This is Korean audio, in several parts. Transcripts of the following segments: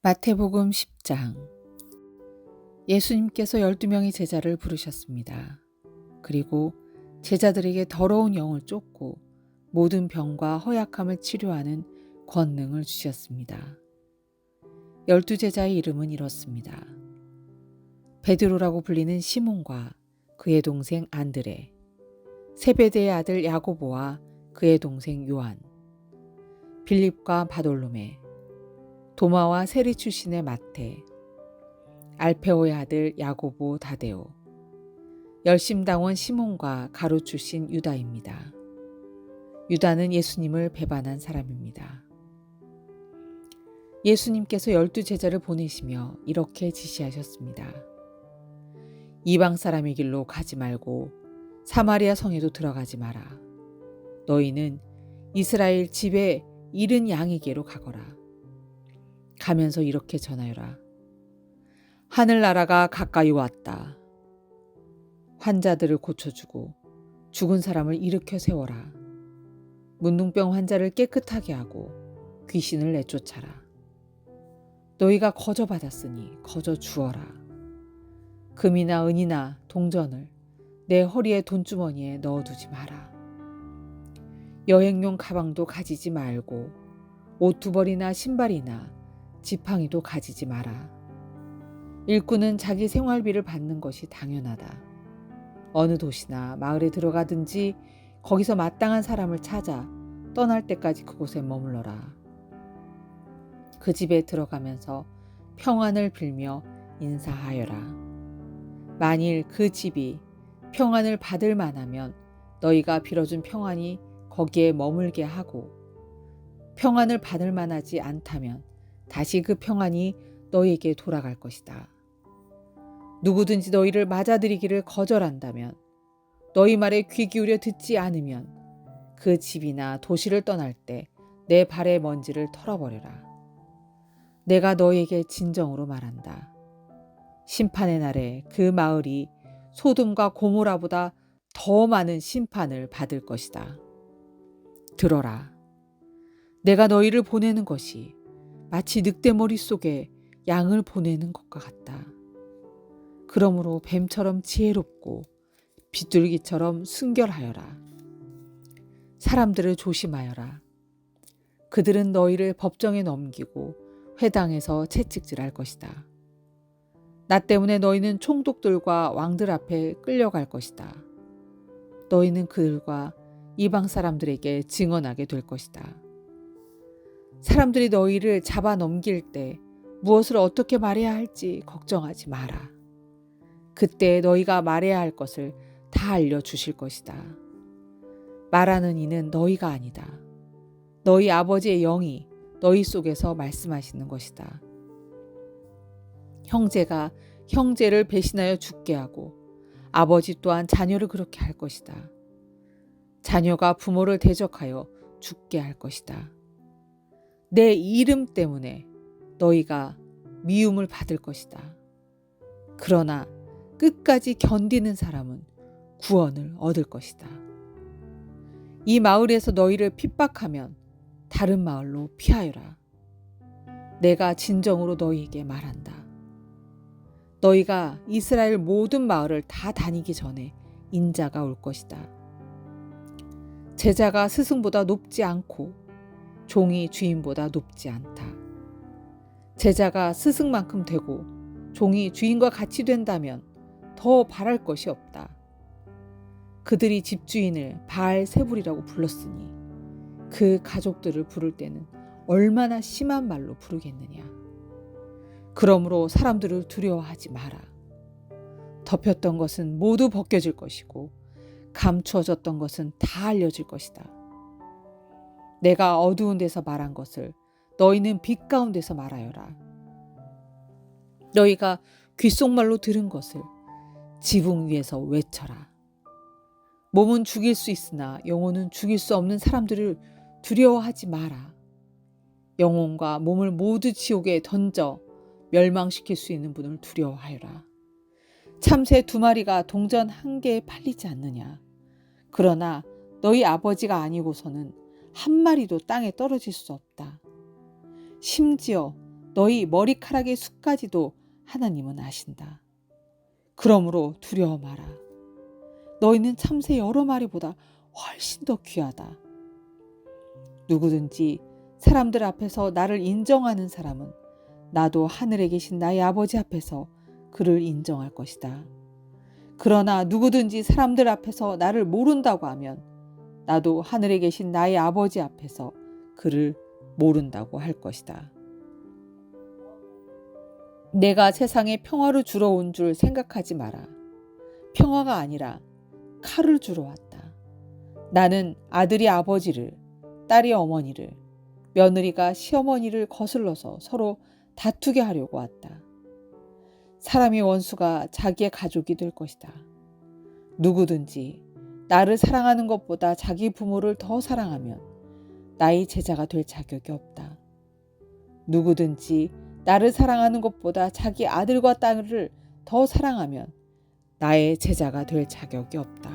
마태복음 10장. 예수님께서 12명의 제자를 부르셨습니다. 그리고 제자들에게 더러운 영을 쫓고 모든 병과 허약함을 치료하는 권능을 주셨습니다. 12제자의 이름은 이렇습니다. 베드로라고 불리는 시몬과 그의 동생 안드레, 세베대의 아들 야고보와 그의 동생 요한, 빌립과 바돌로메, 도마와 세리 출신의 마태, 알페오의 아들 야고보 다데오, 열심당원 시몬과 가룟 출신 유다입니다. 유다는 예수님을 배반한 사람입니다. 예수님께서 12제자를 보내시며 이렇게 지시하셨습니다. 이방 사람의 길로 가지 말고 사마리아 성에도 들어가지 마라. 너희는 이스라엘 집에 잃은 양에게로 가거라. 가면서 이렇게 전하여라. 하늘나라가 가까이 왔다. 환자들을 고쳐주고 죽은 사람을 일으켜 세워라. 문둥병 환자를 깨끗하게 하고 귀신을 내쫓아라. 너희가 거저 받았으니 거저 주어라. 금이나 은이나 동전을 내 허리의 돈주머니에 넣어두지 마라. 여행용 가방도 가지지 말고 옷 두 벌이나 신발이나 지팡이도 가지지 마라. 일꾼은 자기 생활비를 받는 것이 당연하다. 어느 도시나 마을에 들어가든지 거기서 마땅한 사람을 찾아 떠날 때까지 그곳에 머물러라. 그 집에 들어가면서 평안을 빌며 인사하여라. 만일 그 집이 평안을 받을 만하면 너희가 빌어준 평안이 거기에 머물게 하고, 평안을 받을 만하지 않다면 다시 그 평안이 너희에게 돌아갈 것이다. 누구든지 너희를 맞아들이기를 거절한다면, 너희 말에 귀 기울여 듣지 않으면 그 집이나 도시를 떠날 때 내 발의 먼지를 털어버려라. 내가 너희에게 진정으로 말한다. 심판의 날에 그 마을이 소돔과 고모라보다 더 많은 심판을 받을 것이다. 들어라. 내가 너희를 보내는 것이 마치 늑대 머릿속에 양을 보내는 것과 같다. 그러므로 뱀처럼 지혜롭고 비둘기처럼 순결하여라. 사람들을 조심하여라. 그들은 너희를 법정에 넘기고 회당에서 채찍질할 것이다. 나 때문에 너희는 총독들과 왕들 앞에 끌려갈 것이다. 너희는 그들과 이방 사람들에게 증언하게 될 것이다. 사람들이 너희를 잡아 넘길 때 무엇을 어떻게 말해야 할지 걱정하지 마라. 그때 너희가 말해야 할 것을 다 알려주실 것이다. 말하는 이는 너희가 아니다. 너희 아버지의 영이 너희 속에서 말씀하시는 것이다. 형제가 형제를 배신하여 죽게 하고 아버지 또한 자녀를 그렇게 할 것이다. 자녀가 부모를 대적하여 죽게 할 것이다. 내 이름 때문에 너희가 미움을 받을 것이다. 그러나 끝까지 견디는 사람은 구원을 얻을 것이다. 이 마을에서 너희를 핍박하면 다른 마을로 피하여라. 내가 진정으로 너희에게 말한다. 너희가 이스라엘 모든 마을을 다 다니기 전에 인자가 올 것이다. 제자가 스승보다 높지 않고 종이 주인보다 높지 않다. 제자가 스승만큼 되고 종이 주인과 같이 된다면 더 바랄 것이 없다. 그들이 집주인을 바알세불이라고 불렀으니 그 가족들을 부를 때는 얼마나 심한 말로 부르겠느냐. 그러므로 사람들을 두려워하지 마라. 덮였던 것은 모두 벗겨질 것이고 감추어졌던 것은 다 알려질 것이다. 내가 어두운 데서 말한 것을 너희는 빛 가운데서 말하여라. 너희가 귓속말로 들은 것을 지붕 위에서 외쳐라. 몸은 죽일 수 있으나 영혼은 죽일 수 없는 사람들을 두려워하지 마라. 영혼과 몸을 모두 지옥에 던져 멸망시킬 수 있는 분을 두려워하여라. 참새 2마리가 동전 1개에 팔리지 않느냐. 그러나 너희 아버지가 아니고서는 1마리도 땅에 떨어질 수 없다. 심지어 너희 머리카락의 숱까지도 하나님은 아신다. 그러므로 두려워 마라. 너희는 참새 여러 마리보다 훨씬 더 귀하다. 누구든지 사람들 앞에서 나를 인정하는 사람은 나도 하늘에 계신 나의 아버지 앞에서 그를 인정할 것이다. 그러나 누구든지 사람들 앞에서 나를 모른다고 하면 나도 하늘에 계신 나의 아버지 앞에서 그를 모른다고 할 것이다. 내가 세상에 평화를 주러 온 줄 생각하지 마라. 평화가 아니라 칼을 주러 왔다. 나는 아들이 아버지를, 딸이 어머니를, 며느리가 시어머니를 거슬러서 서로 다투게 하려고 왔다. 사람의 원수가 자기의 가족이 될 것이다. 누구든지 나를 사랑하는 것보다 자기 부모를 더 사랑하면 나의 제자가 될 자격이 없다. 누구든지 나를 사랑하는 것보다 자기 아들과 딸을 더 사랑하면 나의 제자가 될 자격이 없다.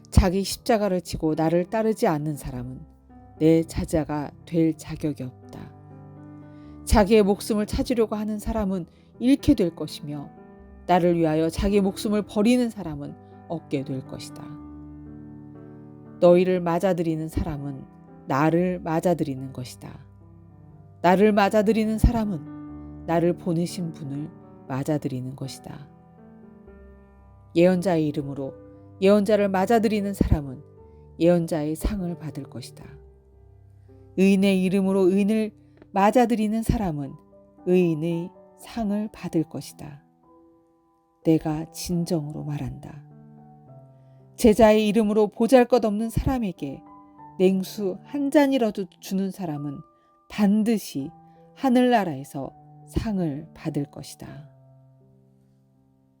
자기 십자가를 지고 나를 따르지 않는 사람은 내 제자가 될 자격이 없다. 자기의 목숨을 찾으려고 하는 사람은 잃게 될 것이며 나를 위하여 자기 목숨을 버리는 사람은 얻게 될 것이다. 너희를 맞아들이는 사람은 나를 맞아들이는 것이다. 나를 맞아들이는 사람은 나를 보내신 분을 맞아들이는 것이다. 예언자의 이름으로 예언자를 맞아들이는 사람은 예언자의 상을 받을 것이다. 의인의 이름으로 의인을 맞아들이는 사람은 의인의 상을 받을 것이다. 내가 진정으로 말한다. 제자의 이름으로 보잘것없는 사람에게 냉수 한 잔이라도 주는 사람은 반드시 하늘나라에서 상을 받을 것이다.